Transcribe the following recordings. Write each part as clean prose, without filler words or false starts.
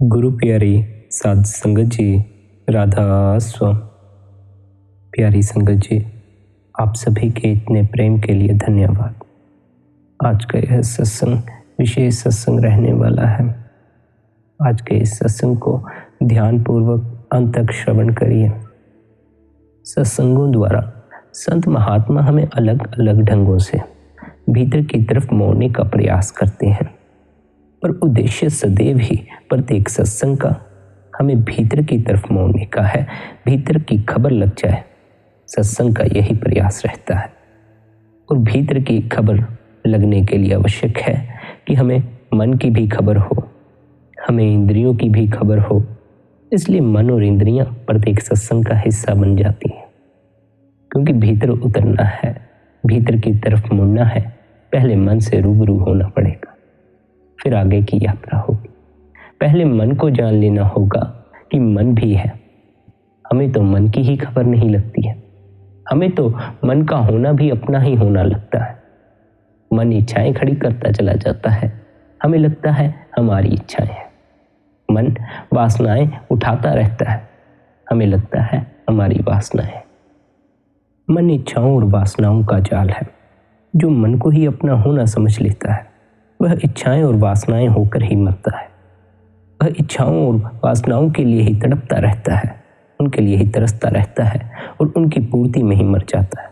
गुरु प्यारी साध संगत जी, राधा स्वामी। प्यारी संगत जी, आप सभी के इतने प्रेम के लिए धन्यवाद। आज का यह सत्संग विशेष सत्संग रहने वाला है। आज के इस सत्संग को ध्यानपूर्वक अंत तक श्रवण करिए। सत्संगों द्वारा संत महात्मा हमें अलग अलग ढंगों से भीतर की तरफ मोड़ने का प्रयास करते हैं, पर उद्देश्य सदैव ही प्रत्येक सत्संग का हमें भीतर की तरफ मोड़ने का है। भीतर की खबर लग जाए, सत्संग का यही प्रयास रहता है। और भीतर की खबर लगने के लिए आवश्यक है कि हमें मन की भी खबर हो, हमें इंद्रियों की भी खबर हो। इसलिए मन और इंद्रियां प्रत्येक सत्संग का हिस्सा बन जाती हैं, क्योंकि भीतर उतरना है, भीतर की तरफ मुड़ना है। पहले मन से रूबरू होना पड़ेगा, फिर आगे की यात्रा होगी। पहले मन को जान लेना होगा कि मन भी है। हमें तो मन की ही खबर नहीं लगती है, हमें तो मन का होना भी अपना ही होना लगता है। मन इच्छाएं खड़ी करता चला जाता है, हमें लगता है हमारी इच्छाएं हैं। मन वासनाएं उठाता रहता है, हमें लगता है हमारी वासनाएं। मन इच्छाओं और वासनाओं का जाल है। जो मन को ही अपना होना समझ लेता है, वह इच्छाएं और वासनाएं होकर ही मरता है। वह इच्छाओं और वासनाओं के लिए ही तड़पता रहता है, उनके लिए ही तरसता रहता है और उनकी पूर्ति में ही मर जाता है।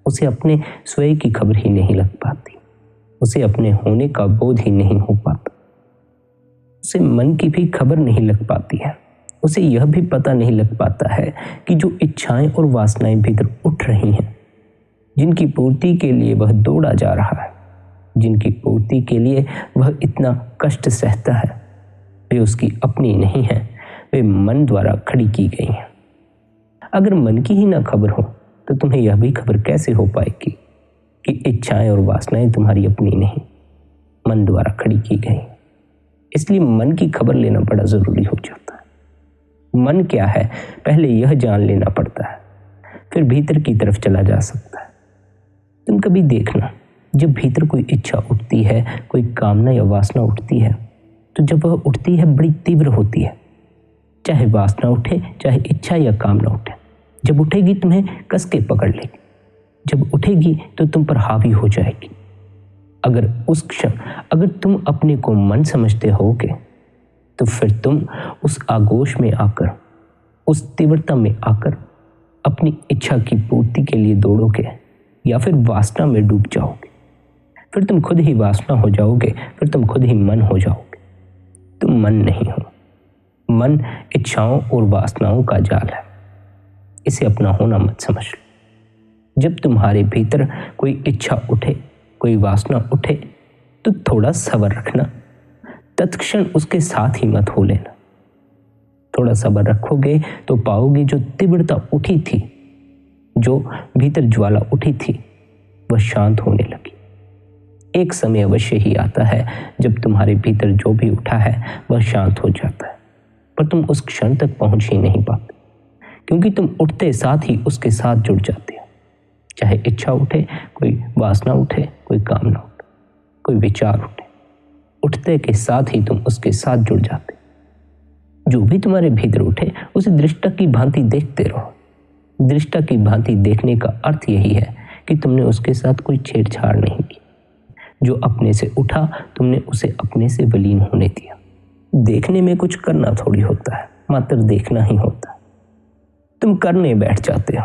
उसे अपने स्वयं की खबर ही नहीं लग पाती, उसे अपने होने का बोध ही नहीं हो पाता, उसे मन की भी खबर नहीं लग पाती है। उसे यह भी पता नहीं लग पाता है कि जो इच्छाएं और वासनाएं भीतर उठ रही हैं, जिनकी पूर्ति के लिए वह दौड़ा जा रहा है, जिनकी पूर्ति के लिए वह इतना कष्ट सहता है, वे उसकी अपनी नहीं है, वे मन द्वारा खड़ी की गई हैं। अगर मन की ही ना खबर हो तो तुम्हें यह भी खबर कैसे हो पाएगी कि इच्छाएं और वासनाएं तुम्हारी अपनी नहीं, मन द्वारा खड़ी की गई। इसलिए मन की खबर लेना बड़ा जरूरी हो जाता है। मन क्या है पहले यह जान लेना पड़ता है, फिर भीतर की तरफ चला जा सकता है। तुम कभी देखना, जब भीतर कोई इच्छा उठती है, कोई कामना या वासना उठती है, तो जब वह उठती है बड़ी तीव्र होती है। चाहे वासना उठे, चाहे इच्छा या कामना उठे, जब उठेगी तुम्हें कस के पकड़ लेगी। जब उठेगी तो तुम पर हावी हो जाएगी। अगर उस क्षण अगर तुम अपने को मन समझते होगे, तो फिर तुम उस आगोश में आकर, उस तीव्रता में आकर अपनी इच्छा की पूर्ति के लिए दौड़ोगे या फिर वासना में डूब जाओगे। फिर तुम खुद ही वासना हो जाओगे, फिर तुम खुद ही मन हो जाओगे। तुम मन नहीं हो। मन इच्छाओं और वासनाओं का जाल है, इसे अपना होना मत समझ लो। जब तुम्हारे भीतर कोई इच्छा उठे, कोई वासना उठे, तो थोड़ा सब्र रखना, तत्क्षण उसके साथ ही मत हो लेना। थोड़ा सब्र रखोगे तो पाओगे जो तीव्रता उठी थी, जो भीतर ज्वाला उठी थी, वह शांत होने लगी। एक समय अवश्य ही आता है जब तुम्हारे भीतर जो भी उठा है वह शांत हो जाता है, पर तुम उस क्षण तक पहुंच ही नहीं पाते, क्योंकि तुम उठते साथ ही उसके साथ जुड़ जाते हो। चाहे इच्छा उठे, कोई वासना उठे, कोई कामना उठे, कोई विचार उठे, उठते के साथ ही तुम उसके साथ जुड़ जाते। जो भी तुम्हारे भीतर उठे उसे दृष्टा की भांति देखते रहो। दृष्टा की भांति देखने का अर्थ यही है कि तुमने उसके साथ कोई छेड़छाड़ नहीं की। जो अपने से उठा, तुमने उसे अपने से विलीन होने दिया। देखने में कुछ करना थोड़ी होता है, मात्र देखना ही होता है। तुम करने बैठ जाते हो।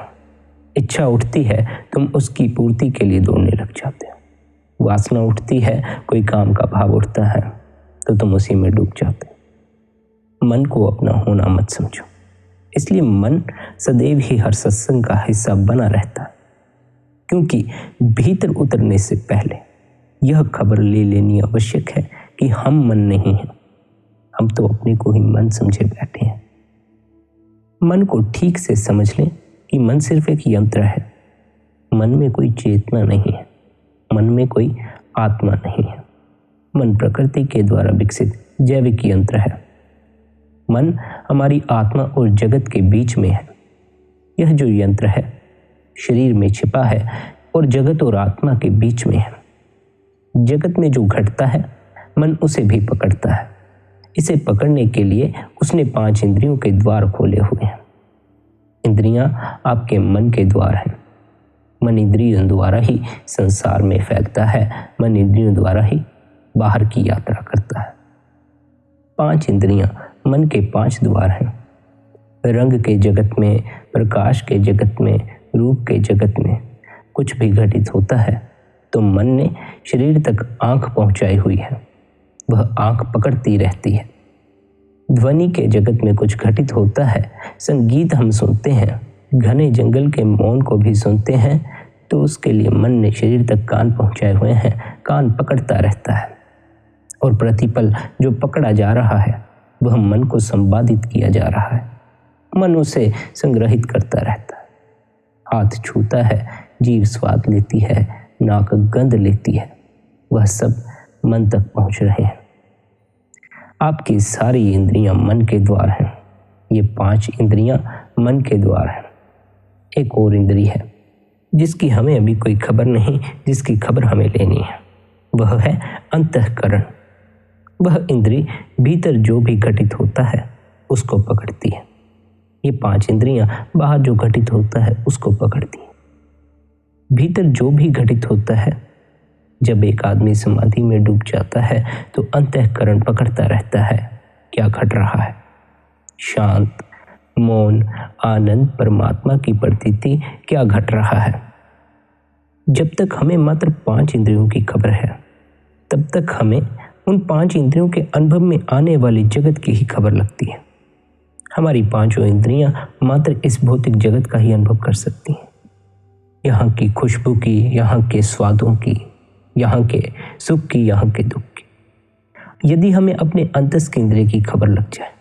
इच्छा उठती है, तुम उसकी पूर्ति के लिए दौड़ने लग जाते हो। वासना उठती है, कोई काम का भाव उठता है, तो तुम उसी में डूब जाते हो। मन को अपना होना मत समझो। इसलिए मन सदैव ही हर सत्संग का हिस्सा बना रहता है, क्योंकि भीतर उतरने से पहले यह खबर ले लेनी आवश्यक है कि हम मन नहीं हैं। हम तो अपने को ही मन समझे बैठे हैं। मन को ठीक से समझ लें कि मन सिर्फ एक यंत्र है। मन में कोई चेतना नहीं है, मन में कोई आत्मा नहीं है। मन प्रकृति के द्वारा विकसित जैविक यंत्र है। मन हमारी आत्मा और जगत के बीच में है। यह जो यंत्र है शरीर में छिपा है और जगत और आत्मा के बीच में है। जगत में जो घटता है मन उसे भी पकड़ता है। इसे पकड़ने के लिए उसने 5 इंद्रियों के द्वार खोले हुए हैं। इंद्रियां आपके मन के द्वार हैं। मन इंद्रियों द्वारा ही संसार में फैलता है, मन इंद्रियों द्वारा ही बाहर की यात्रा करता है। 5 इंद्रियां मन के 5 द्वार हैं। रंग के जगत में, प्रकाश के जगत में, रूप के जगत में कुछ भी घटित होता है तो मन ने शरीर तक आंख पहुंचाई हुई है, वह आंख पकड़ती रहती है। ध्वनि के जगत में कुछ घटित होता है, संगीत हम सुनते हैं, घने जंगल के मौन को भी सुनते हैं, तो उसके लिए मन ने शरीर तक कान पहुंचाए हुए हैं, कान पकड़ता रहता है। और प्रतिपल जो पकड़ा जा रहा है वह मन को संपादित किया जा रहा है, मन उसे संग्रहित करता रहता है। हाथ छूता है, जीभ स्वाद लेती है, नाक गंध लेती है, वह सब मन तक पहुंच रहे हैं। आपकी सारी इंद्रियां मन के द्वार हैं। ये 5 इंद्रियां मन के द्वार हैं। एक और इंद्री है जिसकी हमें अभी कोई खबर नहीं, जिसकी खबर हमें लेनी है, वह है अंतःकरण। वह इंद्री भीतर जो भी घटित होता है उसको पकड़ती है। ये 5 इंद्रियां बाहर जो घटित होता है उसको पकड़ती है। भीतर जो भी घटित होता है, जब एक आदमी समाधि में डूब जाता है तो अंतःकरण पकड़ता रहता है क्या घट रहा है। शांत, मौन, आनंद, परमात्मा की प्रतीति क्या घट रहा है। जब तक हमें मात्र 5 इंद्रियों की खबर है तब तक हमें उन 5 इंद्रियों के अनुभव में आने वाली जगत की ही खबर लगती है। हमारी 5 इंद्रियां मात्र इस भौतिक जगत का ही अनुभव कर सकती हैं, यहाँ की खुशबू की, यहाँ के स्वादों की, यहाँ के सुख की, यहाँ के दुख की। यदि हमें अपने अंतस्क इंद्रिय की खबर लग जाए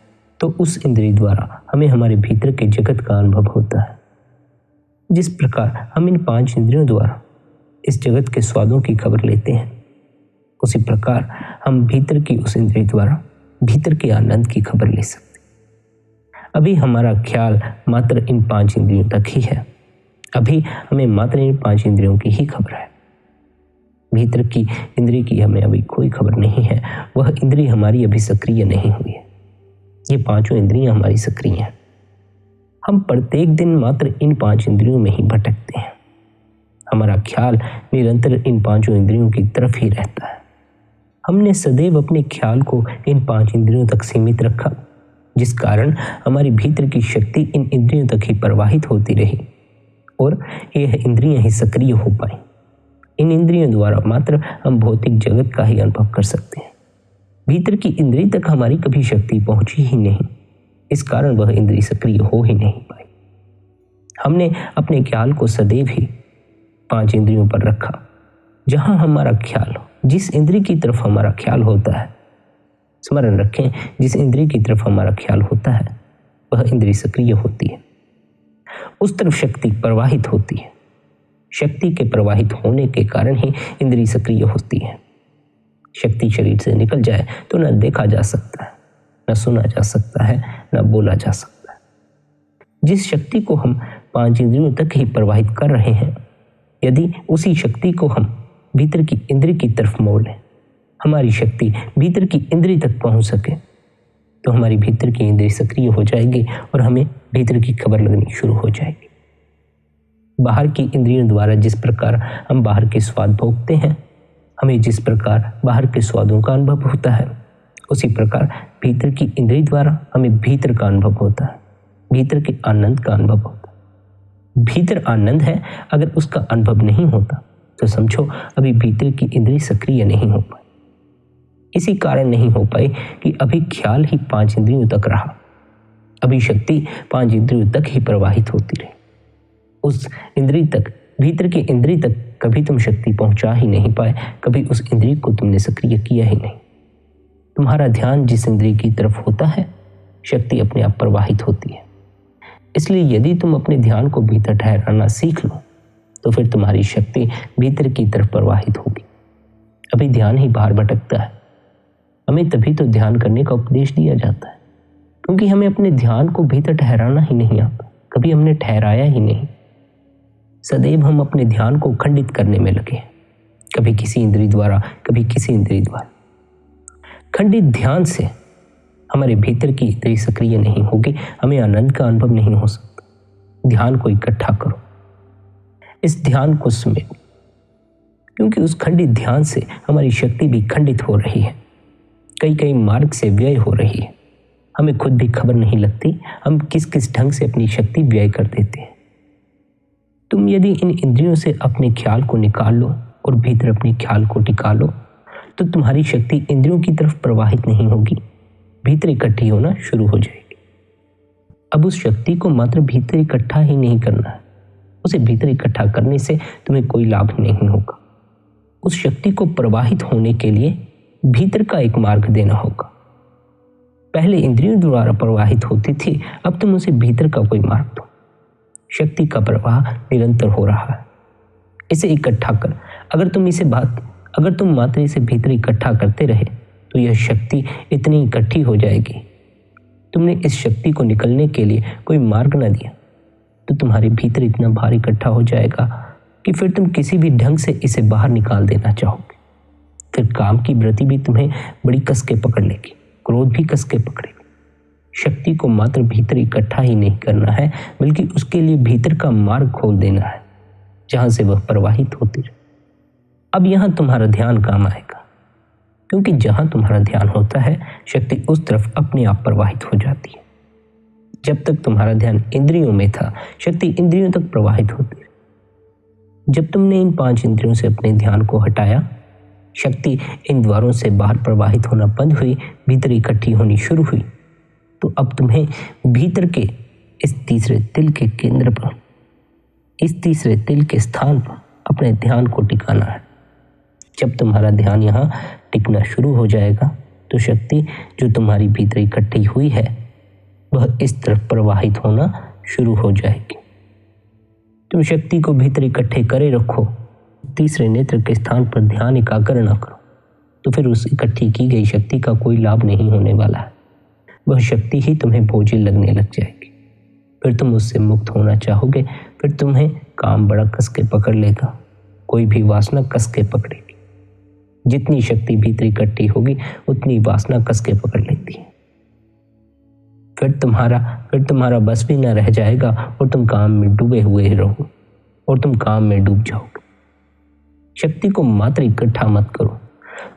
तो उस इंद्रिय द्वारा हमें हमारे भीतर के जगत का अनुभव होता है। जिस प्रकार हम इन 5 इंद्रियों द्वारा इस जगत के स्वादों की खबर लेते हैं, उसी प्रकार हम भीतर की उस इंद्रिय द्वारा भीतर के आनंद की खबर ले सकते हैं। अभी हमारा ख्याल मात्र इन 5 इंद्रियों तक ही है। अभी हमें मात्र इन 5 इंद्रियों की ही खबर है। भीतर की इंद्रिय की हमें अभी कोई खबर नहीं है, वह इंद्रिय हमारी अभी सक्रिय नहीं हुई है। ये 5 इंद्रियां हमारी सक्रिय हैं। हम प्रत्येक दिन मात्र इन 5 इंद्रियों में ही भटकते हैं। हमारा ख्याल निरंतर इन 5 इंद्रियों की तरफ ही रहता है। हमने सदैव अपने ख्याल को इन 5 इंद्रियों तक सीमित रखा, जिस कारण हमारी भीतर की शक्ति इन इंद्रियों तक ही प्रवाहित होती रही और यह इंद्रियां ही सक्रिय हो पाई। इन इंद्रियों द्वारा मात्र हम भौतिक जगत का ही अनुभव कर सकते हैं। भीतर की इंद्रिय तक हमारी कभी शक्ति पहुंची ही नहीं, इस कारण वह इंद्रिय सक्रिय हो ही नहीं पाई। हमने अपने ख्याल को सदैव ही 5 इंद्रियों पर रखा। जहां हमारा ख्याल हो, जिस इंद्रिय की तरफ हमारा ख्याल होता है, स्मरण रखें, जिस इंद्रिय की तरफ हमारा ख्याल होता है वह इंद्रिय सक्रिय होती है, उस तरफ शक्ति प्रवाहित होती है। शक्ति के प्रवाहित होने के कारण ही इंद्रिय सक्रिय होती है। शक्ति शरीर से निकल जाए तो न देखा जा सकता है, न सुना जा सकता है, न बोला जा सकता है। जिस शक्ति को हम 5 इंद्रियों तक ही प्रवाहित कर रहे हैं, यदि उसी शक्ति को हम भीतर की इंद्रिय की तरफ मोड़ लें, हमारी शक्ति भीतर की इंद्रिय तक पहुंच सके, तो हमारी भीतर की इंद्रिय सक्रिय हो जाएगी और हमें भीतर की खबर लगनी शुरू हो जाएगी। बाहर की इंद्रियों द्वारा जिस प्रकार हम बाहर के स्वाद भोगते हैं, हमें जिस प्रकार बाहर के स्वादों का अनुभव होता है, उसी प्रकार भीतर की इंद्रिय द्वारा हमें भीतर का अनुभव होता है, भीतर के आनंद का अनुभव होता है। भीतर आनंद है, अगर उसका अनुभव नहीं होता तो समझो अभी भीतर की इंद्रिय सक्रिय नहीं हो पाई। इसी कारण नहीं हो पाई कि अभी ख्याल ही 5 इंद्रियों तक रहा, अभी शक्ति 5 इंद्रियों तक ही प्रवाहित होती रही। उस इंद्रिय तक, भीतर की इंद्रिय तक कभी तुम शक्ति पहुंचा ही नहीं पाए, कभी उस इंद्रिय को तुमने सक्रिय किया ही नहीं। तुम्हारा ध्यान जिस इंद्रिय की तरफ होता है, शक्ति अपने आप प्रवाहित होती है। इसलिए यदि तुम अपने ध्यान को भीतर ठहराना सीख लो तो फिर तुम्हारी शक्ति भीतर की तरफ प्रवाहित होगी। अभी ध्यान ही बाहर भटकता है। हमें तभी तो ध्यान करने का उपदेश दिया जाता है, क्योंकि हमें अपने ध्यान को भीतर ठहराना ही नहीं आता, कभी हमने ठहराया ही नहीं। सदैव हम अपने ध्यान को खंडित करने में लगे, कभी किसी इंद्रिय द्वारा, कभी किसी इंद्रिय द्वारा। खंडित ध्यान से हमारे भीतर की इतनी सक्रिय नहीं होगी, हमें आनंद का अनुभव नहीं हो सकता। ध्यान को इकट्ठा करो, इस ध्यान को समेटो, क्योंकि उस खंडित ध्यान से हमारी शक्ति भी खंडित हो रही है, कई कई मार्ग से व्यय हो रही है। हमें खुद भी खबर नहीं लगती हम किस किस ढंग से अपनी शक्ति व्यय कर देते हैं। तुम यदि इन इंद्रियों से अपने ख्याल को निकाल लो और भीतर अपने ख्याल को टिका लो, तो तुम्हारी शक्ति इंद्रियों की तरफ प्रवाहित नहीं होगी, भीतर इकट्ठी होना शुरू हो जाएगी। अब उस शक्ति को मात्र भीतर इकट्ठा ही नहीं करना है, उसे भीतर इकट्ठा करने से तुम्हें कोई लाभ नहीं होगा। उस शक्ति को प्रवाहित होने के लिए भीतर का एक मार्ग देना होगा। पहले इंद्रियों द्वारा प्रवाहित होती थी, अब तुम उसे भीतर का कोई मार्ग दो। शक्ति का प्रवाह निरंतर हो रहा है, इसे इकट्ठा कर। अगर तुम मात्र इसे भीतर इकट्ठा करते रहे तो यह शक्ति इतनी इकट्ठी हो जाएगी। तुमने इस शक्ति को निकलने के लिए कोई मार्ग न दिया तो तुम्हारे भीतर इतना भार इकट्ठा हो जाएगा कि फिर तुम किसी भी ढंग से इसे बाहर निकाल देना चाहोगे। फिर काम की वृत्ति भी तुम्हें बड़ी कस के पकड़ लेगी, क्रोध भी कस के पकड़ेगी। शक्ति को मात्र भीतर इकट्ठा ही नहीं करना है, बल्कि उसके लिए भीतर का मार्ग खोल देना है, जहां से वह प्रवाहित होती रहे। अब यहां तुम्हारा ध्यान काम आएगा, क्योंकि जहां तुम्हारा ध्यान होता है, शक्ति उस तरफ अपने आप प्रवाहित हो जाती है। जब तक तुम्हारा ध्यान इंद्रियों में था, शक्ति इंद्रियों तक प्रवाहित होती रही। जब तुमने इन 5 इंद्रियों से अपने ध्यान को हटाया, शक्ति इन द्वारों से बाहर प्रवाहित होना बंद हुई, भीतर इकट्ठी होनी शुरू हुई। तो अब तुम्हें भीतर के इस तीसरे तिल के केंद्र पर, इस तीसरे तिल के स्थान पर अपने ध्यान को टिकाना है। जब तुम्हारा ध्यान यहाँ टिकना शुरू हो जाएगा तो शक्ति जो तुम्हारी भीतर इकट्ठी हुई है वह इस तरफ प्रवाहित होना शुरू हो जाएगी। तुम शक्ति को भीतर इकट्ठे करे रखो, तीसरे नेत्र के स्थान पर ध्यान एकाग्र न करो, तो फिर उस इकट्ठी की गई शक्ति का कोई लाभ नहीं होने वाला है। वह शक्ति ही तुम्हें बोझिल लगने लग जाएगी। फिर तुम उससे मुक्त होना चाहोगे, फिर तुम्हें काम बड़ा कस के पकड़ लेगा, कोई भी वासना कस के पकड़ेगी। जितनी शक्ति भीतर इकट्ठी होगी उतनी वासना कस के पकड़ लेती है। फिर तुम्हारा बस भी न रह जाएगा और तुम काम में डूबे हुए ही रहो और तुम काम में डूब जाओगे। शक्ति को मात्र इकट्ठा मत करो,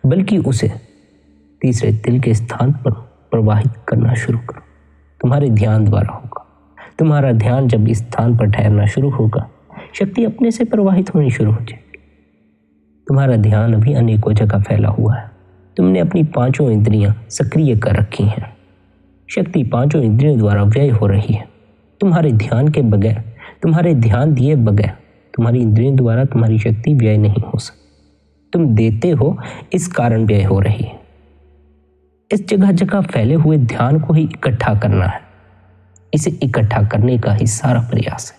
बल्कि उसे तीसरे तिल के स्थान पर प्रवाहित करना शुरू करो। तुम्हारे ध्यान द्वारा होगा। तुम्हारा ध्यान जब इस स्थान पर ठहरना शुरू होगा, शक्ति अपने से प्रवाहित होनी शुरू हो जाएगी। तुम्हारा ध्यान अभी अनेकों जगह फैला हुआ है। तुमने अपनी 5 इंद्रियां सक्रिय कर रखी हैं। शक्ति 5 इंद्रियों द्वारा व्यय हो रही है। तुम्हारे ध्यान के बगैर, तुम्हारे ध्यान दिए बगैर तुम्हारी इंद्रियों द्वारा तुम्हारी शक्ति व्यय नहीं हो सकती। तुम देते हो, इस कारण व्यय हो रही है। इस जगह जगह फैले हुए ध्यान को ही इकट्ठा करना है। इसे इकट्ठा करने का ही सारा प्रयास है।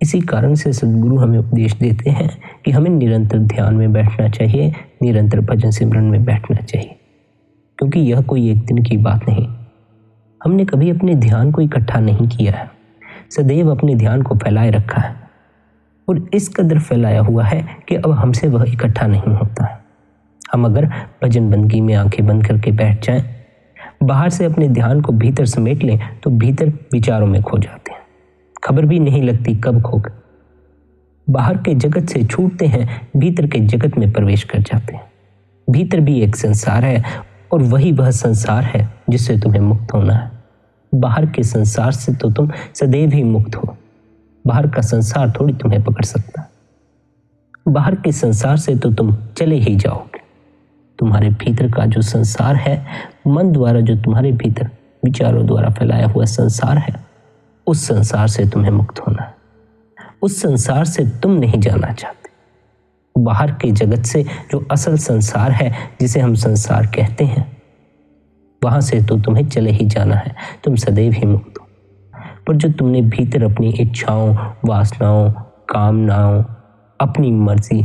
इसी कारण से सद्गुरु हमें उपदेश देते हैं कि हमें निरंतर ध्यान में बैठना चाहिए, निरंतर भजन सिमरन में बैठना चाहिए, क्योंकि यह कोई एक दिन की बात नहीं। हमने कभी अपने ध्यान को इकट्ठा नहीं किया है, सदैव अपने ध्यान को फैलाए रखा है और इस कदर फैलाया हुआ है कि अब हमसे वह इकट्ठा नहीं होता है। हम अगर भजन बंदगी में आंखें बंद करके बैठ जाएं, बाहर से अपने ध्यान को भीतर समेट लें तो भीतर विचारों में खो जाते हैं, खबर भी नहीं लगती कब खो गए। बाहर के जगत से छूटते हैं, भीतर के जगत में प्रवेश कर जाते हैं। भीतर भी एक संसार है और वही वह संसार है जिससे तुम्हें मुक्त होना है। बाहर के संसार से तो तुम सदैव ही मुक्त हो। बाहर का संसार थोड़ी तुम्हें पकड़ सकता है। बाहर के संसार से तो तुम चले ही जाओगे। तुम्हारे भीतर का जो संसार है, मन द्वारा जो तुम्हारे भीतर विचारों द्वारा फैलाया हुआ संसार है, उस संसार से तुम्हें मुक्त होना है। उस संसार से तुम नहीं जाना चाहते। बाहर के जगत से जो असल संसार है, जिसे हम संसार कहते हैं, वहां से तो तुम्हें चले ही जाना है। तुम सदैव ही मुक्त हो। पर जो तुमने भीतर अपनी इच्छाओं, वासनाओं, कामनाओं, अपनी मर्जी,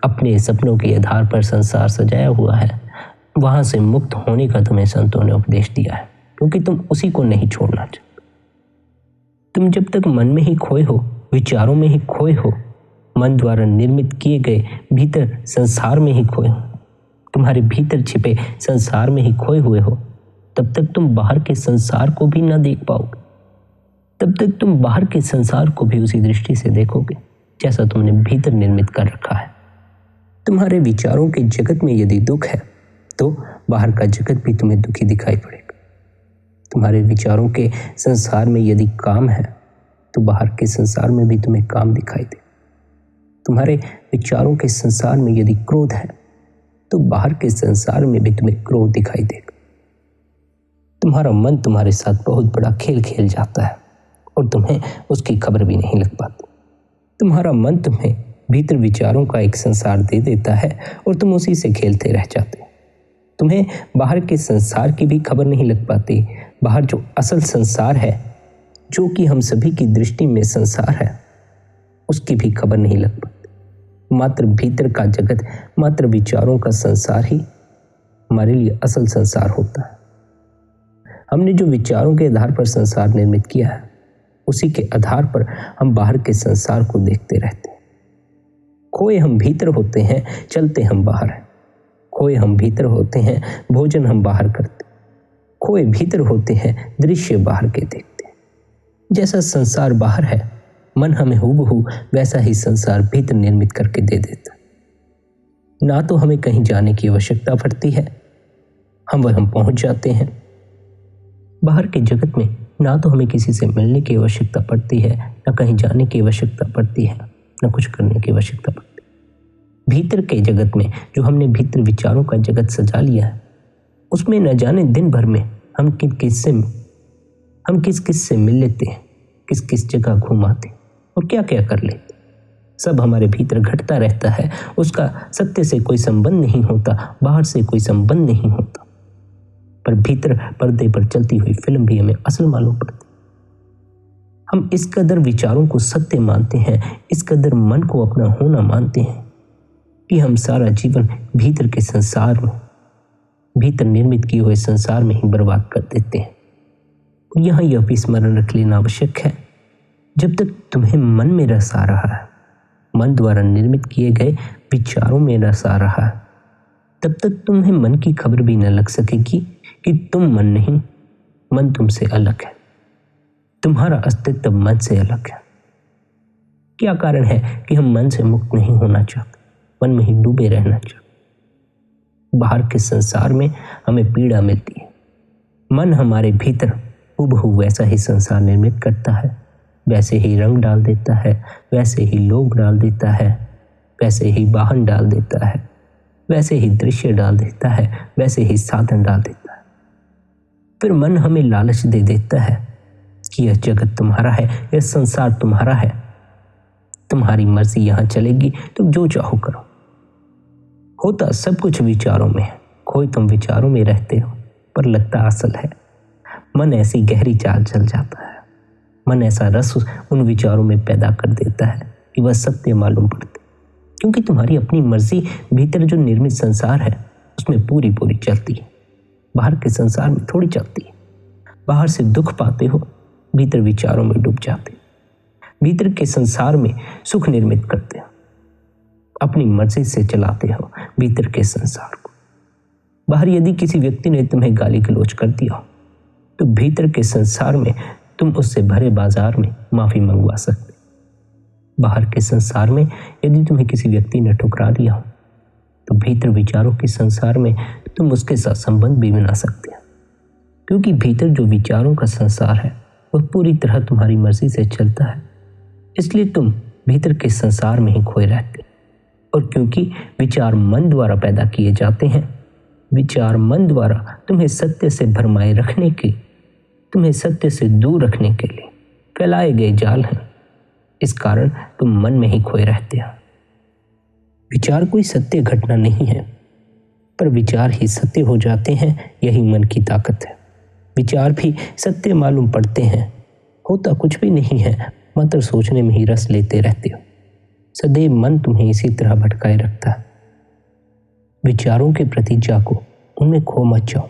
अपने सपनों के आधार पर संसार सजाया हुआ है, वहां से मुक्त होने का तुम्हें संतों ने उपदेश दिया है, क्योंकि तुम उसी को नहीं छोड़ना चाहते। तुम जब तक मन में ही खोए हो, विचारों में ही खोए हो, मन द्वारा निर्मित किए गए भीतर संसार में ही खोए हो, तुम्हारे भीतर छिपे संसार में ही खोए हुए हो, तब तक तुम बाहर के संसार को भी न देख पाओगे। तब तक तुम बाहर के संसार को भी उसी दृष्टि से देखोगे जैसा तुमने भीतर निर्मित कर रखा है। तुम्हारे विचारों के जगत में यदि दुख है तो बाहर का जगत भी तुम्हें दुखी दिखाई पड़ेगा। तुम्हारे विचारों के संसार में यदि काम है तो बाहर के संसार में भी तुम्हें काम दिखाई दे। तुम्हारे विचारों के संसार में यदि क्रोध है तो बाहर के संसार में भी तुम्हें क्रोध दिखाई देगा। तुम्हारा मन तुम्हारे साथ बहुत बड़ा खेल खेल जाता है और तुम्हें उसकी खबर भी नहीं लग पाती। तुम्हारा मन तुम्हें भीतर विचारों का एक संसार दे देता है और तुम उसी से खेलते रह जाते हो। तुम्हें बाहर के संसार की भी खबर नहीं लग पाती। बाहर जो असल संसार है, जो कि हम सभी की दृष्टि में संसार है, उसकी भी खबर नहीं लग पाती। मात्र भीतर का जगत, मात्र विचारों का संसार ही हमारे लिए असल संसार होता है। हमने जो विचारों के आधार पर संसार निर्मित किया है, उसी के आधार पर हम बाहर के संसार को देखते रहते हैं। खोए हम भीतर होते हैं, चलते हम बाहर हैं। खोए हम भीतर होते हैं, भोजन हम बाहर करते। खोए भीतर होते हैं, दृश्य बाहर के देखते हैं। जैसा संसार बाहर है, मन हमें हूबहू वैसा ही संसार भीतर निर्मित करके दे देता। ना तो हमें कहीं जाने की आवश्यकता पड़ती है, हम पहुंच जाते हैं। बाहर के जगत में ना तो हमें किसी से मिलने की आवश्यकता पड़ती है, ना कहीं जाने की आवश्यकता पड़ती है, ना कुछ करने की आवश्यकता पड़ती है। भीतर के जगत में जो हमने भीतर विचारों का जगत सजा लिया है, उसमें न जाने दिन भर में हम किस किस से मिल लेते हैं, किस किस जगह घूमाते और क्या क्या कर लेते। सब हमारे भीतर घटता रहता है। उसका सत्य से कोई संबंध नहीं होता, बाहर से कोई संबंध नहीं होता। पर भीतर पर्दे पर चलती हुई फिल्म भी हमें असल मालूम पड़ती। हम इस कदर विचारों को सत्य मानते हैं, इस कदर मन को अपना होना मानते हैं कि हम सारा जीवन भीतर के संसार में, भीतर निर्मित किए हुए संसार में ही बर्बाद कर देते हैं। यहाँ यह भी स्मरण रख लेना आवश्यक है, जब तक तुम्हें मन में रस आ रहा है, मन द्वारा निर्मित किए गए विचारों में रस आ रहा है, तब तक तुम्हें मन की खबर भी न लग सकेगी कि तुम मन नहीं, मन तुमसे अलग है। तुम्हारा अस्तित्व मन से अलग है। क्या कारण है कि हम मन से मुक्त नहीं होना चाहते, मन में ही डूबे रहना चाहते। बाहर के संसार में हमें पीड़ा मिलती है। मन हमारे भीतर हूबहू वैसा ही संसार निर्मित करता है, वैसे ही रंग डाल देता है, वैसे ही लोग डाल देता है, वैसे ही वाहन डाल देता है, वैसे ही दृश्य डाल देता है, वैसे ही साधन डाल देता है। फिर मन हमें लालच दे देता है कि यह जगत तुम्हारा है, यह संसार तुम्हारा है, तुम्हारी मर्जी यहां चलेगी, तुम जो चाहो करो। होता सब कुछ विचारों में है, खोए तुम विचारों में रहते हो, पर लगता असल है। मन ऐसी गहरी चाल चल जाता है, मन ऐसा रस उन विचारों में पैदा कर देता है कि वह सत्य मालूम पड़ते, क्योंकि तुम्हारी अपनी मर्जी भीतर जो निर्मित संसार है उसमें पूरी पूरी चलती है, बाहर के संसार में थोड़ी चलती है। बाहर से दुख पाते हो, भीतर विचारों में डूब जाते हो, भीतर के संसार में सुख निर्मित करते हो, अपनी मर्जी से चलाते हो भीतर के संसार को। बाहर यदि किसी व्यक्ति ने तुम्हें गाली गलौज कर दिया तो भीतर के संसार में तुम उससे भरे बाजार में माफी मंगवा सकते। बाहर के संसार में यदि तुम्हें किसी व्यक्ति ने ठुकरा दिया हो तो भीतर विचारों के संसार में तुम उसके साथ संबंध भी बना सकते हो, क्योंकि भीतर जो विचारों का संसार है वह पूरी तरह तुम्हारी मर्जी से चलता है। इसलिए तुम भीतर के संसार में ही खोए रहते। और क्योंकि विचार मन द्वारा पैदा किए जाते हैं, विचार मन द्वारा तुम्हें सत्य से भरमाए रखने के, तुम्हें सत्य से दूर रखने के लिए फैलाए गए जाल हैं। इस कारण तुम मन में ही खोए रहते हो। विचार कोई सत्य घटना नहीं है, पर विचार ही सत्य हो जाते हैं, यही मन की ताकत है। विचार भी सत्य मालूम पड़ते हैं, होता कुछ भी नहीं है, मात्र सोचने में ही रस लेते रहते हो। सदैव मन तुम्हें इसी तरह भटकाए रखता है। विचारों के प्रति जागो, उनमें खो मत जाओ।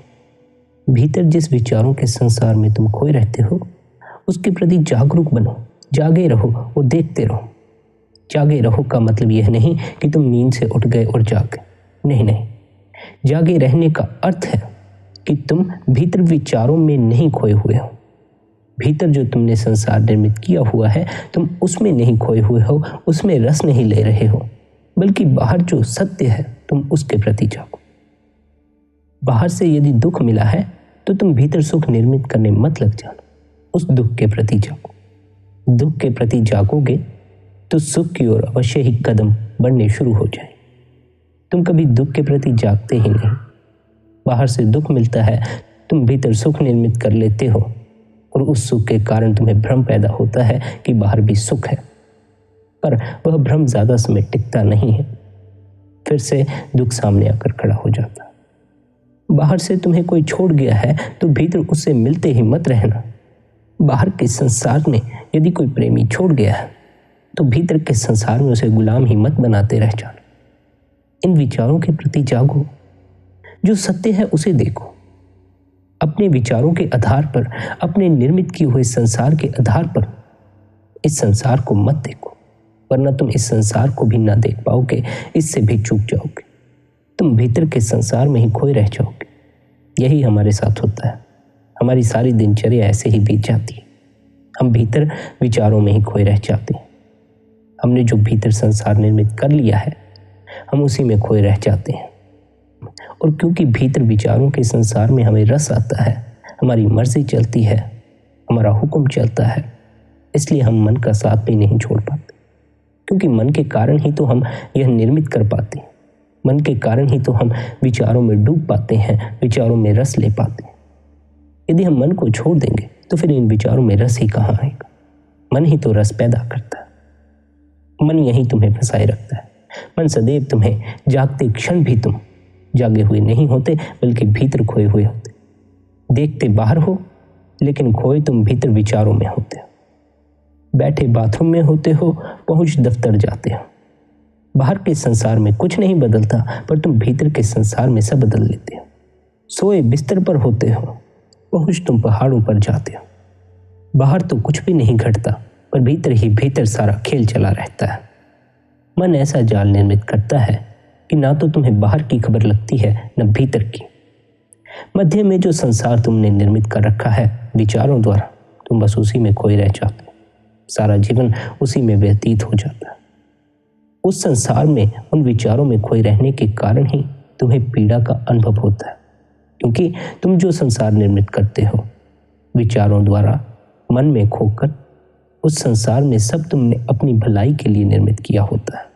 भीतर जिस विचारों के संसार में तुम खोए रहते हो उसके प्रति जागरूक बनो, जागे रहो और देखते रहो। जागे रहो का मतलब यह नहीं कि तुम नींद से उठ गए और जाग गए, नहीं। जागे रहने का अर्थ है कि तुम भीतर विचारों में नहीं खोए हुए हो। भीतर जो तुमने संसार निर्मित किया हुआ है तुम उसमें नहीं खोए हुए हो, उसमें रस नहीं ले रहे हो, बल्कि बाहर जो सत्य है तुम उसके प्रति जागो। बाहर से यदि दुख मिला है तो तुम भीतर सुख निर्मित करने मत लग जाना, उस दुख के प्रति जागो। दुख के प्रति जागोगे तो सुख की ओर अवश्य ही कदम बढ़ने शुरू हो जाए। तुम कभी दुख के प्रति जागते ही नहीं। बाहर से दुख मिलता है, तुम भीतर सुख निर्मित कर लेते हो और उस सुख के कारण तुम्हें भ्रम पैदा होता है कि बाहर भी सुख है, पर वह भ्रम ज्यादा समय टिकता नहीं है। फिर से दुख सामने आकर खड़ा हो जाता है। बाहर से तुम्हें कोई छोड़ गया है तो भीतर उससे मिलते ही मत रहना। बाहर के संसार में यदि कोई प्रेमी छोड़ गया है तो भीतर के संसार में उसे गुलाम ही मत बनाते रह जाना। इन विचारों के प्रति जागो, जो सत्य है उसे देखो। अपने विचारों के आधार पर, अपने निर्मित किए हुए संसार के आधार पर इस संसार को मत देखो, वरना तुम इस संसार को भी ना देख पाओगे, इससे भी चूक जाओगे। तुम भीतर के संसार में ही खोए रह जाओगे। यही हमारे साथ होता है। हमारी सारी दिनचर्या ऐसे ही बीत जाती है। हम भीतर विचारों में ही खोए रह जाते हैं। हमने जो भीतर संसार निर्मित कर लिया है हम उसी में खोए रह जाते हैं। और क्योंकि भीतर विचारों के संसार में हमें रस आता है, हमारी मर्जी चलती है, हमारा हुक्म चलता है, इसलिए हम मन का साथ भी नहीं छोड़ पाते। क्योंकि मन के कारण ही तो हम यह निर्मित कर पाते हैं। मन के कारण ही तो हम विचारों में डूब पाते हैं, विचारों में रस ले पाते हैं। यदि हम मन को छोड़ देंगे तो फिर इन विचारों में रस ही कहाँ आएगा। मन ही तो रस पैदा करता है। मन यही तुम्हें फंसाए रखता है। मन सदैव तुम्हें जागते क्षण भी तुम जागे हुए नहीं होते, बल्कि भीतर खोए हुए होते। देखते बाहर हो लेकिन खोए तुम भीतर विचारों में होते हो। बैठे बाथरूम में होते हो, पहुंच दफ्तर जाते हो। बाहर के संसार में कुछ नहीं बदलता, पर तुम भीतर के संसार में सब बदल लेते हो। सोए बिस्तर पर होते हो, पहुंच तुम पहाड़ों पर जाते हो। बाहर तो कुछ भी नहीं घटता, पर भीतर ही भीतर सारा खेल चला रहता है। मन ऐसा जाल निर्मित करता है कि ना तो तुम्हें बाहर की खबर लगती है न भीतर की। मध्य में जो संसार तुमने निर्मित कर रखा है विचारों द्वारा, तुम बस उसी में खोए रह जाते हो। सारा जीवन उसी में व्यतीत हो जाता है। उस संसार में, उन विचारों में खोए रहने के कारण ही तुम्हें पीड़ा का अनुभव होता है। क्योंकि तुम जो संसार निर्मित करते हो विचारों द्वारा, मन में खोकर, उस संसार में सब तुमने अपनी भलाई के लिए निर्मित किया होता है।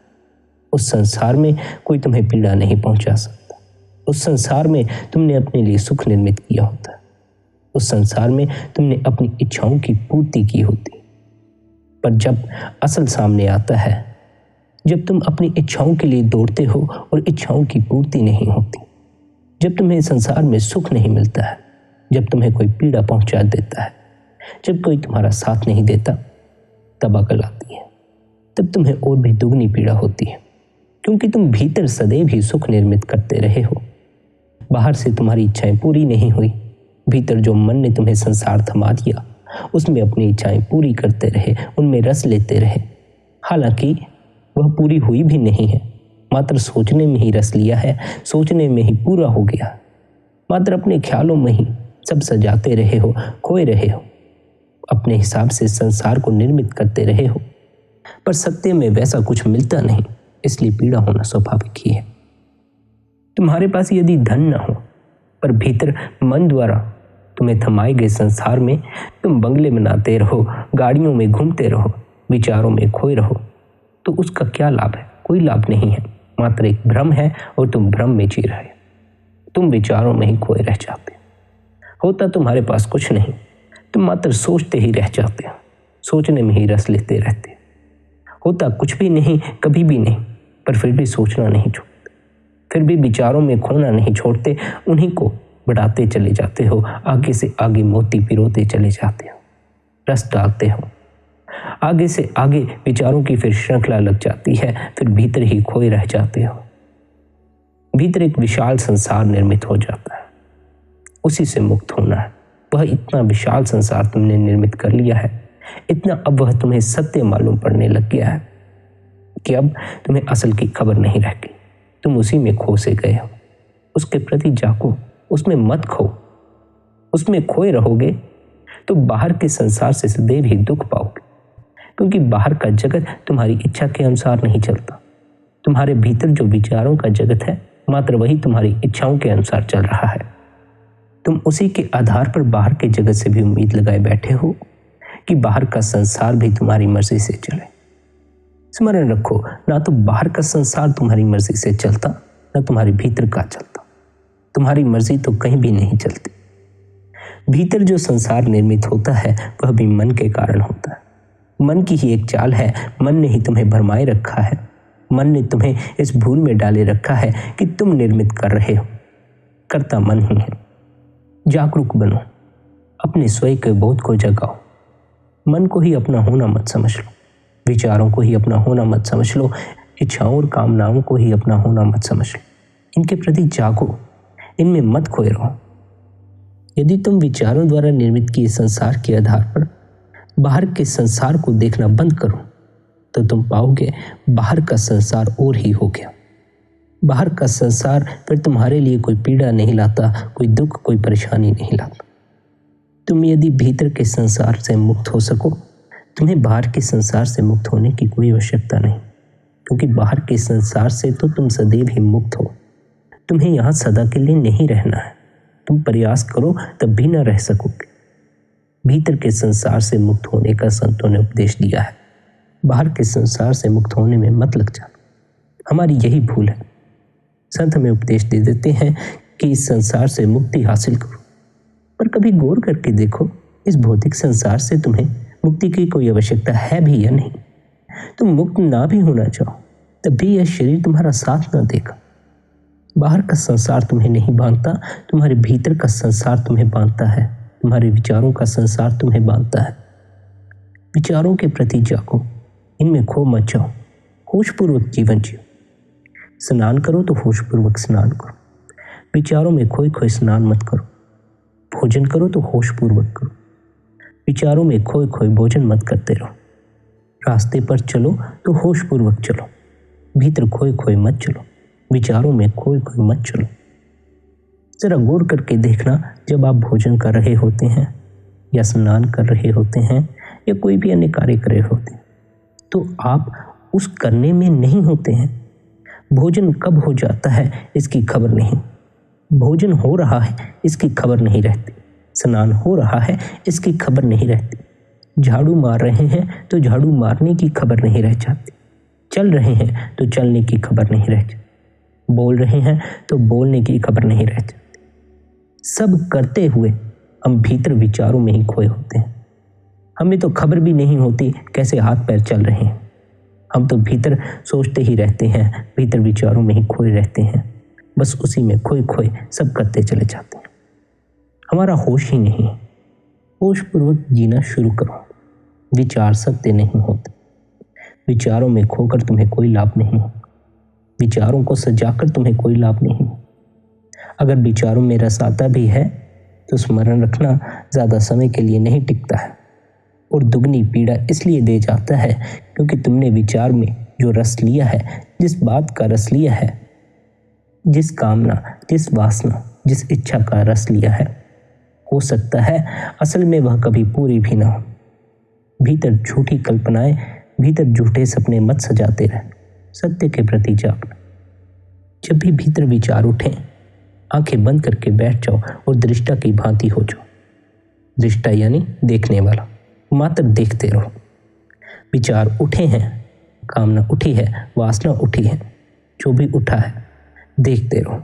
उस संसार में कोई तुम्हें पीड़ा नहीं पहुंचा सकता। उस संसार में तुमने अपने लिए सुख निर्मित किया होता है। उस संसार में तुमने अपनी इच्छाओं की पूर्ति की होती। पर जब असल सामने आता है, जब तुम अपनी इच्छाओं के लिए दौड़ते हो और इच्छाओं की पूर्ति नहीं होती, जब तुम्हें संसार में सुख नहीं मिलता है, जब तुम्हें कोई पीड़ा पहुंचा देता है, जब कोई तुम्हारा साथ नहीं देता, तब अकल आती है। तब तुम्हें और भी दुगनी पीड़ा होती है, क्योंकि तुम भीतर सदैव ही सुख निर्मित करते रहे हो। बाहर से तुम्हारी इच्छाएं पूरी नहीं हुई, भीतर जो मन ने तुम्हें संसार थमा दिया उसमें अपनी इच्छाएं पूरी करते रहे, उनमें रस लेते रहे। हालांकि वह पूरी हुई भी नहीं है, मात्र सोचने में ही रस लिया है, सोचने में ही पूरा हो गया। मात्र अपने ख्यालों में ही सब सजाते रहे हो, खोए रहे हो, अपने हिसाब से संसार को निर्मित करते रहे हो, पर सत्य में वैसा कुछ मिलता नहीं, इसलिए पीड़ा होना स्वाभाविक ही है। तुम्हारे पास यदि धन न हो, पर भीतर मन द्वारा तुम्हें थमाए गए संसार में तुम बंगले बनाते रहो, गाड़ियों में घूमते रहो, विचारों में खोए रहो, तो उसका क्या लाभ है? कोई लाभ नहीं है, मात्र एक भ्रम है और तुम भ्रम में जी रहे। तुम विचारों में ही खोए रह जाते। होता तुम्हारे पास कुछ नहीं, तुम मात्र सोचते ही रह जाते हो, सोचने में ही रस लेते रहते। होता कुछ भी नहीं, कभी भी नहीं, पर फिर भी सोचना नहीं छोड़ते, फिर भी विचारों में खोना नहीं छोड़ते, उन्हीं को बढ़ाते चले जाते हो, आगे से आगे मोती पिरोते चले जाते हो, रस डालते हो। आगे से आगे विचारों की फिर श्रृंखला लग जाती है, फिर भीतर ही खोए रह जाते हो। भीतर एक विशाल संसार निर्मित हो जाता है, उसी से मुक्त होना है। वह इतना विशाल संसार तुमने निर्मित कर लिया है, इतना अब वह तुम्हें सत्य मालूम पड़ने लग गया है कि अब तुम्हें असल की खबर नहीं रह गई। तुम उसी में खो से गए हो। उसके प्रति जागो, उसमें मत खो, उसमें खोए रहोगे तो बाहर के संसार से सदैव ही दुख पाओगे, क्योंकि बाहर का जगत तुम्हारी इच्छा के अनुसार नहीं चलता। तुम्हारे भीतर जो विचारों का जगत है मात्र वही तुम्हारी इच्छाओं के अनुसार चल रहा है। तुम उसी के आधार पर बाहर के जगत से भी उम्मीद लगाए बैठे हो कि बाहर का संसार भी तुम्हारी मर्जी से चले। स्मरण रखो, ना तो बाहर का संसार तुम्हारी मर्जी से चलता, ना तुम्हारे भीतर का चलता। तुम्हारी मर्जी तो कहीं भी नहीं चलती। भीतर जो संसार निर्मित होता है वह भी मन के कारण होता है। मन की ही एक चाल है। मन ने ही तुम्हें भरमाए रखा है। मन ने तुम्हें इस भूल में डाले रखा है कि तुम निर्मित कर रहे हो। करता मन ही है। जागरूक बनो, अपने स्वयं के बोध को जगाओ। मन को ही अपना होना मत समझ लो, विचारों को ही अपना होना मत समझ लो, इच्छाओं और कामनाओं को ही अपना होना मत समझ लो। इनके प्रति जागो, इनमें मत खोए रहो। यदि तुम विचारों द्वारा निर्मित किए संसार के आधार पर बाहर के संसार को देखना बंद करो तो तुम पाओगे बाहर का संसार और ही हो गया। बाहर का संसार फिर तुम्हारे लिए कोई पीड़ा नहीं लाता, कोई दुख, कोई परेशानी नहीं लाता। तुम यदि भीतर के संसार से मुक्त हो सको, तुम्हें बाहर के संसार से मुक्त होने की कोई आवश्यकता नहीं, क्योंकि बाहर के संसार से तो तुम सदैव ही मुक्त हो। तुम्हें यहाँ सदा के लिए नहीं रहना है। तुम प्रयास करो तब भी न रह सकोगे। भीतर के संसार से मुक्त होने का संतों ने उपदेश दिया है। बाहर के संसार से मुक्त होने में मत लग जाना। हमारी यही भूल है। संत हमें उपदेश दे देते हैं कि इस संसार से मुक्ति हासिल करो, पर कभी गौर करके देखो इस भौतिक संसार से तुम्हें मुक्ति की कोई आवश्यकता है भी या नहीं। तुम मुक्त ना भी होना चाहो तब भी यह शरीर तुम्हारा साथ न देगा। बाहर का संसार तुम्हें नहीं बांधता, तुम्हारे भीतर का संसार तुम्हें बांधता है। तुम्हारे विचारों का संसार तुम्हें बांधता है। विचारों के प्रति जागो, इनमें खो मत जाओ। होशपूर्वक जीवन जियो। स्नान करो तो होशपूर्वक स्नान करो। विचारों में खोए खोए स्नान मत करो। भोजन करो तो होशपूर्वक करो। विचारों में खोए खोए भोजन मत करते रहो। रास्ते पर चलो तो होशपूर्वक चलो। भीतर खोए खोए मत चलो। विचारों में खोए खोए मत चलो। जरा गौर करके देखना, जब आप भोजन कर रहे होते हैं या स्नान कर रहे होते हैं या कोई भी अन्य कार्य कर रहे होते हैं तो आप उस करने में नहीं होते हैं। भोजन कब हो जाता है इसकी खबर नहीं। भोजन हो रहा है इसकी खबर नहीं रहती। स्नान हो रहा है इसकी खबर नहीं रहती। झाड़ू मार रहे हैं तो झाड़ू मारने की खबर नहीं रह जाती। चल रहे हैं तो चलने की खबर नहीं रह जाती। बोल रहे हैं तो बोलने की खबर नहीं रह जाती। सब करते हुए हम भीतर विचारों में ही खोए होते हैं। हमें तो खबर भी नहीं होती कैसे हाथ पैर चल रहे हैं। हम तो भीतर सोचते ही रहते हैं, भीतर विचारों में ही खोए रहते हैं। बस उसी में खोए खोए सब करते चले जाते हैं। हमारा होश ही नहीं है। होशपूर्वक जीना शुरू करो। विचार सत्य नहीं होते। विचारों में खोकर तुम्हें कोई लाभ नहीं। विचारों को सजाकर तुम्हें कोई लाभ नहीं। अगर विचारों में रस आता भी है तो स्मरण रखना ज्यादा समय के लिए नहीं टिकता है और दुगनी पीड़ा इसलिए दे जाता है क्योंकि तुमने विचार में जो रस लिया है, जिस बात का रस लिया है, जिस कामना, जिस वासना, जिस इच्छा का रस लिया है, हो सकता है असल में वह कभी पूरी भी ना हो। भीतर झूठी कल्पनाएं, भीतर झूठे सपने मत सजाते रहे। सत्य के प्रति जागना। जब भी भीतर विचार उठे, आंखें बंद करके बैठ जाओ और दृष्टा की भांति हो जाओ। दृष्टा यानी देखने वाला। मात्र देखते रहो। विचार उठे हैं, कामना उठी है, वासना उठी है, जो भी उठा है देखते रहो।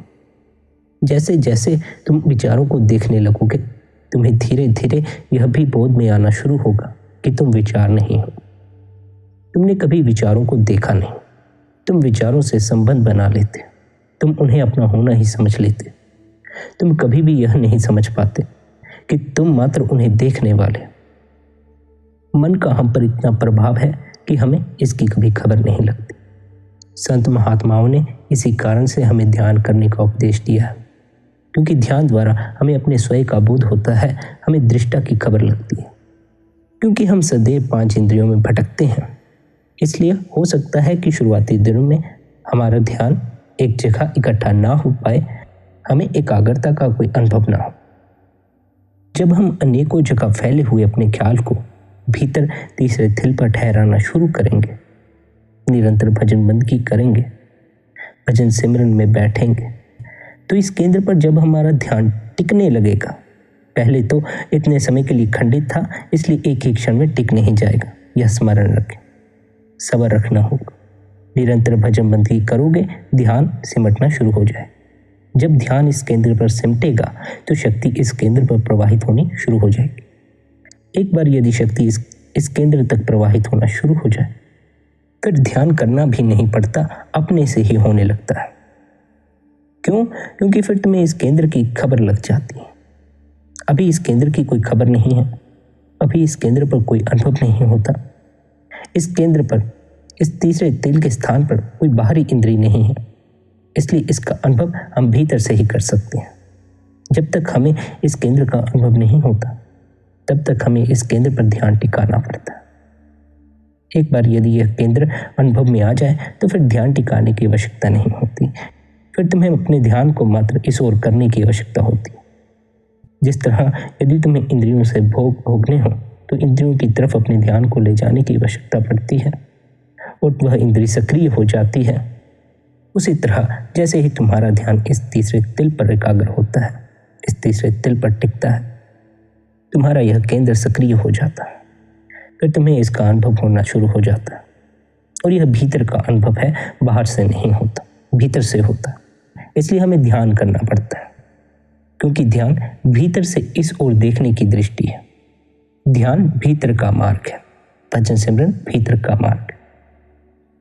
जैसे जैसे तुम विचारों को देखने लगोगे, तुम्हें धीरे धीरे यह भी बोध में आना शुरू होगा कि तुम विचार नहीं हो। तुमने कभी विचारों को देखा नहीं। तुम विचारों से संबंध बना लेते। तुम उन्हें अपना होना ही समझ लेते। तुम कभी भी यह नहीं समझ पाते कि तुम मात्र उन्हें देखने वाले। मन का हम पर इतना प्रभाव है कि हमें इसकी कभी खबर नहीं लगती। संत महात्माओं ने इसी कारण से हमें ध्यान करने का उपदेश दिया है, क्योंकि ध्यान द्वारा हमें अपने स्वयं का बोध होता है, हमें दृष्टा की खबर लगती है। क्योंकि हम सदैव 5 इंद्रियों में भटकते हैं, इसलिए हो सकता है कि शुरुआती दिनों में हमारा ध्यान एक जगह इकट्ठा ना हो पाए, हमें एकाग्रता का कोई अनुभव ना हो। जब हम अनेकों जगह फैले हुए अपने ख्याल को भीतर तीसरे दिल पर ठहराना शुरू करेंगे, निरंतर भजन बंदगी करेंगे, भजन सिमरन में बैठेंगे, तो इस केंद्र पर जब हमारा ध्यान टिकने लगेगा, पहले तो इतने समय के लिए खंडित था, इसलिए एक ही क्षण में टिक नहीं जाएगा। यह स्मरण रखें, सब्र रखना होगा। निरंतर भजन बंदगी करोगे, ध्यान सिमटना शुरू हो जाए। जब ध्यान इस केंद्र पर सिमटेगा तो शक्ति इस केंद्र पर प्रवाहित होनी शुरू हो जाएगी। एक बार यदि शक्ति इस केंद्र तक प्रवाहित होना शुरू हो जाए, फिर ध्यान करना भी नहीं पड़ता, अपने से ही होने लगता है। क्यों? क्योंकि फिर तुम्हें इस केंद्र की खबर लग जाती है। अभी इस केंद्र की कोई खबर नहीं है, अभी इस केंद्र पर कोई अनुभव नहीं होता। इस केंद्र पर, इस तीसरे तिल के स्थान पर कोई बाहरी इंद्रिय नहीं है, इसलिए इसका अनुभव हम भीतर से ही कर सकते हैं। जब तक हमें इस केंद्र का अनुभव नहीं होता, तब तक हमें इस केंद्र पर ध्यान टिकाना पड़ता है। एक बार यदि यह केंद्र अनुभव में आ जाए तो फिर ध्यान टिकाने की आवश्यकता नहीं होती। फिर तुम्हें अपने ध्यान को मात्र इस ओर करने की आवश्यकता होती है। जिस तरह यदि तुम्हें इंद्रियों से भोगने हो तो इंद्रियों की तरफ अपने ध्यान को ले जाने की आवश्यकता पड़ती है और वह इंद्रिय सक्रिय हो जाती है। उसी तरह जैसे ही तुम्हारा ध्यान इस तीसरे तिल पर एकाग्र होता है, इस तीसरे तिल पर टिकता है, तुम्हारा यह केंद्र सक्रिय हो जाता है। फिर तुम्हें इसका अनुभव होना शुरू हो जाता है और यह भीतर का अनुभव है, बाहर से नहीं होता, भीतर से होता है। इसलिए हमें ध्यान करना पड़ता है, क्योंकि ध्यान भीतर से इस ओर देखने की दृष्टि है। ध्यान भीतर का मार्ग है, भजन सिमरन भीतर का मार्ग है।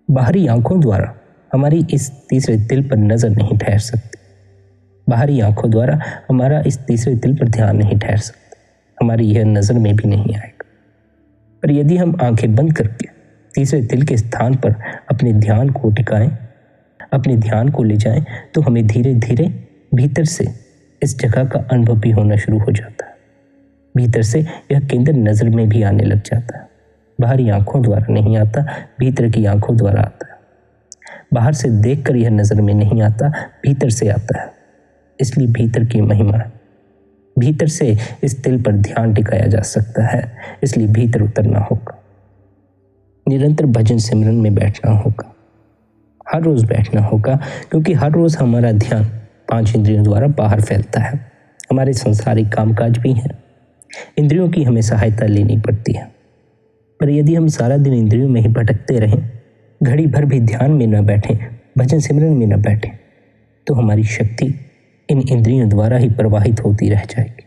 बाहरी आंखों द्वारा हमारी इस तीसरे तिल पर नजर नहीं ठहर सकती, बाहरी आंखों द्वारा हमारा इस तीसरे तिल पर ध्यान नहीं ठहर सकता, हमारी यह नजर में भी नहीं आएगा। पर यदि हम आंखें बंद करके तीसरे तिल के स्थान पर अपने ध्यान को टिकाएं, अपने ध्यान को ले जाएं, तो हमें धीरे धीरे भीतर से इस जगह का अनुभव भी होना शुरू हो जाता है। भीतर से यह केंद्र नजर में भी आने लग जाता है। बाहरी आंखों द्वारा नहीं आता, भीतर की आंखों द्वारा आता है। बाहर से देखकर यह नजर में नहीं आता, भीतर से आता है। इसलिए भीतर की महिमा है। भीतर से इस तिल पर ध्यान टिकाया जा सकता है, इसलिए भीतर उतरना होगा। निरंतर भजन सिमरन में बैठना होगा, हर रोज बैठना होगा, क्योंकि हर रोज हमारा ध्यान 5 इंद्रियों द्वारा बाहर फैलता है। हमारे संसारिक कामकाज भी हैं, इंद्रियों की हमें सहायता लेनी पड़ती है। पर यदि हम सारा दिन इंद्रियों में ही भटकते रहें, घड़ी भर भी ध्यान में न बैठें, भजन सिमरन में न बैठें, तो हमारी शक्ति इन इंद्रियों द्वारा ही प्रवाहित होती रह जाएगी।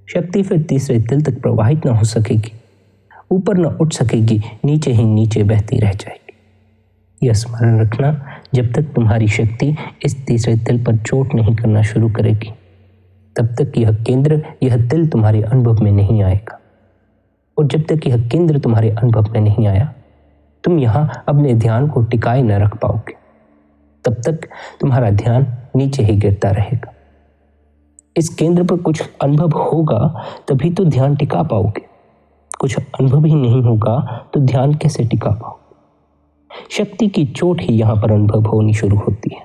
शक्ति फिर तीसरे तिल तक प्रवाहित न हो सकेगी, ऊपर न उठ सकेगी, नीचे ही नीचे बहती रह जाएगी। यह स्मरण रखना, जब तक तुम्हारी शक्ति इस तीसरे तिल पर चोट नहीं करना शुरू करेगी, तब तक यह केंद्र, यह तिल तुम्हारे अनुभव में नहीं आएगा। और जब तक यह केंद्र तुम्हारे अनुभव में नहीं आया, तुम यहाँ अपने ध्यान को टिकाए न रख पाओगे। तब तक तुम्हारा ध्यान नीचे ही गिरता रहेगा। इस केंद्र पर कुछ अनुभव होगा तभी तो ध्यान टिका पाओगे। कुछ अनुभव ही नहीं होगा तो ध्यान कैसे टिका पाओगे? शक्ति की चोट ही यहाँ पर अनुभव होनी शुरू होती है।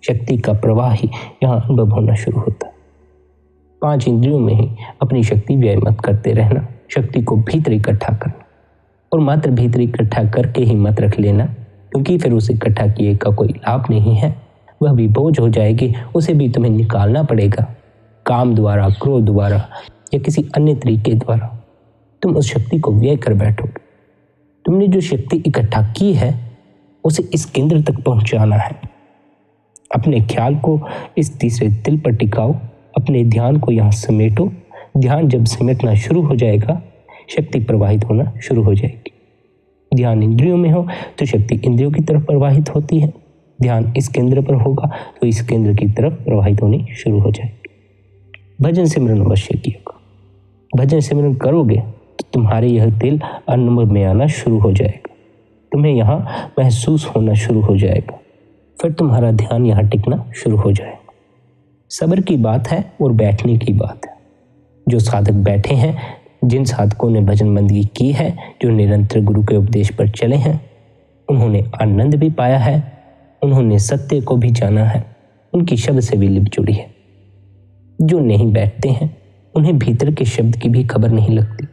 शक्ति का प्रवाह ही यहाँ अनुभव होना शुरू होता है। 5 इंद्रियों में ही अपनी शक्ति व्यय मत करते रहना। शक्ति को भीतर इकट्ठा करना, और मात्र भीतर इकट्ठा करके ही मत रख लेना, क्योंकि फिर उसे इकट्ठा किए का कोई लाभ नहीं है। वह भी बोझ हो जाएगी, उसे भी तुम्हें निकालना पड़ेगा, काम द्वारा, क्रोध द्वारा या किसी अन्य तरीके द्वारा। तुम उस शक्ति को व्यय कर बैठोगे। तुमने जो शक्ति इकट्ठा की है उसे इस केंद्र तक पहुंचाना है। अपने ख्याल को इस तीसरे तिल पर टिकाओ, अपने ध्यान को यहाँ समेटो। ध्यान जब समेटना शुरू हो जाएगा, शक्ति प्रवाहित होना शुरू हो जाएगी। ध्यान इंद्रियों में हो तो शक्ति इंद्रियों की तरफ प्रवाहित होती है। ध्यान इस केंद्र पर होगा तो इस केंद्र की तरफ प्रवाहित होनी शुरू हो जाएगी। भजन सिमरन अवश्य कीजिएगा। भजन सिमरन करोगे तो तुम्हारे यह तिल अनुभव में आना शुरू हो जाएगा, तुम्हें यहाँ महसूस होना शुरू हो जाएगा, फिर तुम्हारा ध्यान यहाँ टिकना शुरू हो जाएगा। सब्र की बात है और बैठने की बात है। जो साधक बैठे हैं, जिन साधकों ने भजन बंदगी की है, जो निरंतर गुरु के उपदेश पर चले हैं, उन्होंने आनंद भी पाया है, उन्होंने सत्य को भी जाना है, उनकी शब्द से भी लिप जुड़ी है। जो नहीं बैठते हैं, उन्हें भीतर के शब्द की भी खबर नहीं लगती,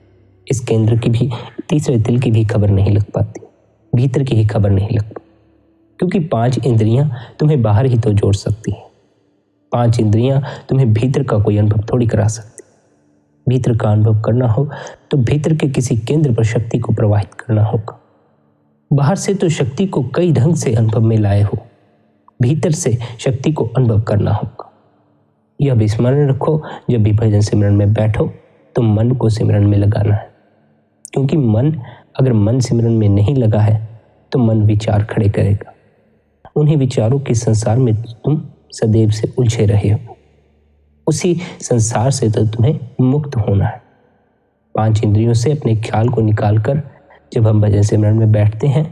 इस केंद्र की भी, तीसरे तिल की भी खबर नहीं लग पाती, भीतर की ही खबर नहीं लग पाती, क्योंकि 5 इंद्रियां तुम्हें बाहर ही तो जोड़ सकती हैं। 5 इंद्रियां तुम्हें भीतर का कोई अनुभव थोड़ी करा सकती। भीतर का अनुभव करना हो तो भीतर के किसी केंद्र पर शक्ति को प्रवाहित करना होगा। बाहर से तो शक्ति को कई ढंग से अनुभव में लाए हो, भीतर से शक्ति को अनुभव करना होगा। यह भी स्मरण रखो, जब भी भजन सिमरन में बैठो तो मन को सिमरन में लगाना है, क्योंकि अगर मन सिमरन में नहीं लगा है तो मन विचार खड़े करेगा। उन्हीं विचारों के संसार में तुम सदैव से उलझे रहे हो, उसी संसार से तो तुम्हें मुक्त होना है। 5 इंद्रियों से अपने ख्याल को निकालकर जब हम भजन सिमरन में बैठते हैं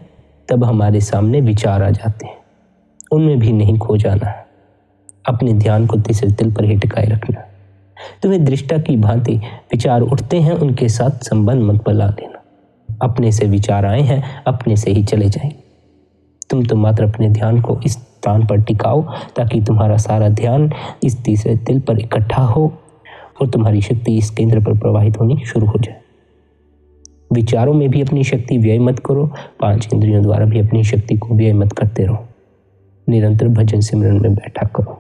तब हमारे सामने विचार आ जाते हैं, उनमें भी नहीं खो जाना है। अपने ध्यान को तीसरे तिल पर ही टिकाए रखना। तुम्हें दृष्टा की भांति विचार उठते हैं, उनके साथ संबंध मत बना लेना। अपने से विचार आए हैं, अपने से ही चले जाएंगे। तुम तो मात्र अपने ध्यान को इस स्थान पर टिकाओ ताकि तुम्हारा सारा ध्यान इस तीसरे तिल पर इकट्ठा हो और तुम्हारी शक्ति इस केंद्र पर प्रवाहित होनी शुरू हो जाए। विचारों में भी अपनी शक्ति व्यय मत करो, 5 इंद्रियों द्वारा भी अपनी शक्ति को व्यय मत करते रहो। निरंतर भजन सिमरन में बैठा करो।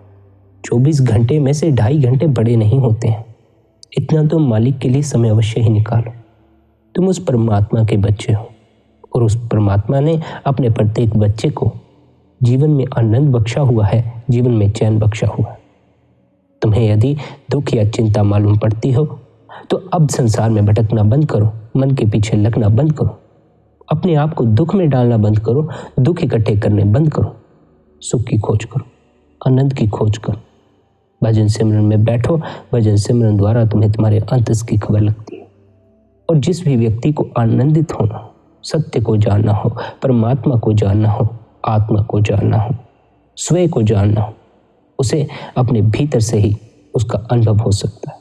24 घंटे में से 2.5 घंटे बड़े नहीं होते हैं, इतना तो मालिक के लिए समय अवश्य ही निकालो। तुम उस परमात्मा के बच्चे हो और उस परमात्मा ने अपने प्रत्येक बच्चे को जीवन में आनंद बख्शा हुआ है, जीवन में चैन बख्शा हुआ है। तुम्हें यदि दुख या चिंता मालूम पड़ती हो तो अब संसार में भटकना बंद करो, मन के पीछे लगना बंद करो, अपने आप को दुख में डालना बंद करो, दुख इकट्ठे करने बंद करो, सुख की खोज करो, आनंद की खोज करो। भजन सिमरन में बैठो। भजन सिमरन द्वारा तुम्हें तुम्हारे अंतस की खबर लगती है। और जिस भी व्यक्ति को आनंदित होना हो, सत्य को जानना हो, परमात्मा को जानना हो, आत्मा को जानना हो, स्वयं को जानना हो, उसे अपने भीतर से ही उसका अनुभव हो सकता है।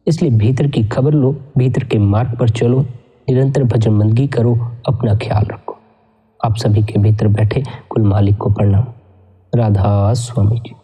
इसलिए भीतर की खबर लो, भीतर के मार्ग पर चलो, निरंतर भजन बंदगी करो, अपना ख्याल रखो। आप सभी के भीतर बैठे कुल मालिक को प्रणाम। राधा स्वामी जी।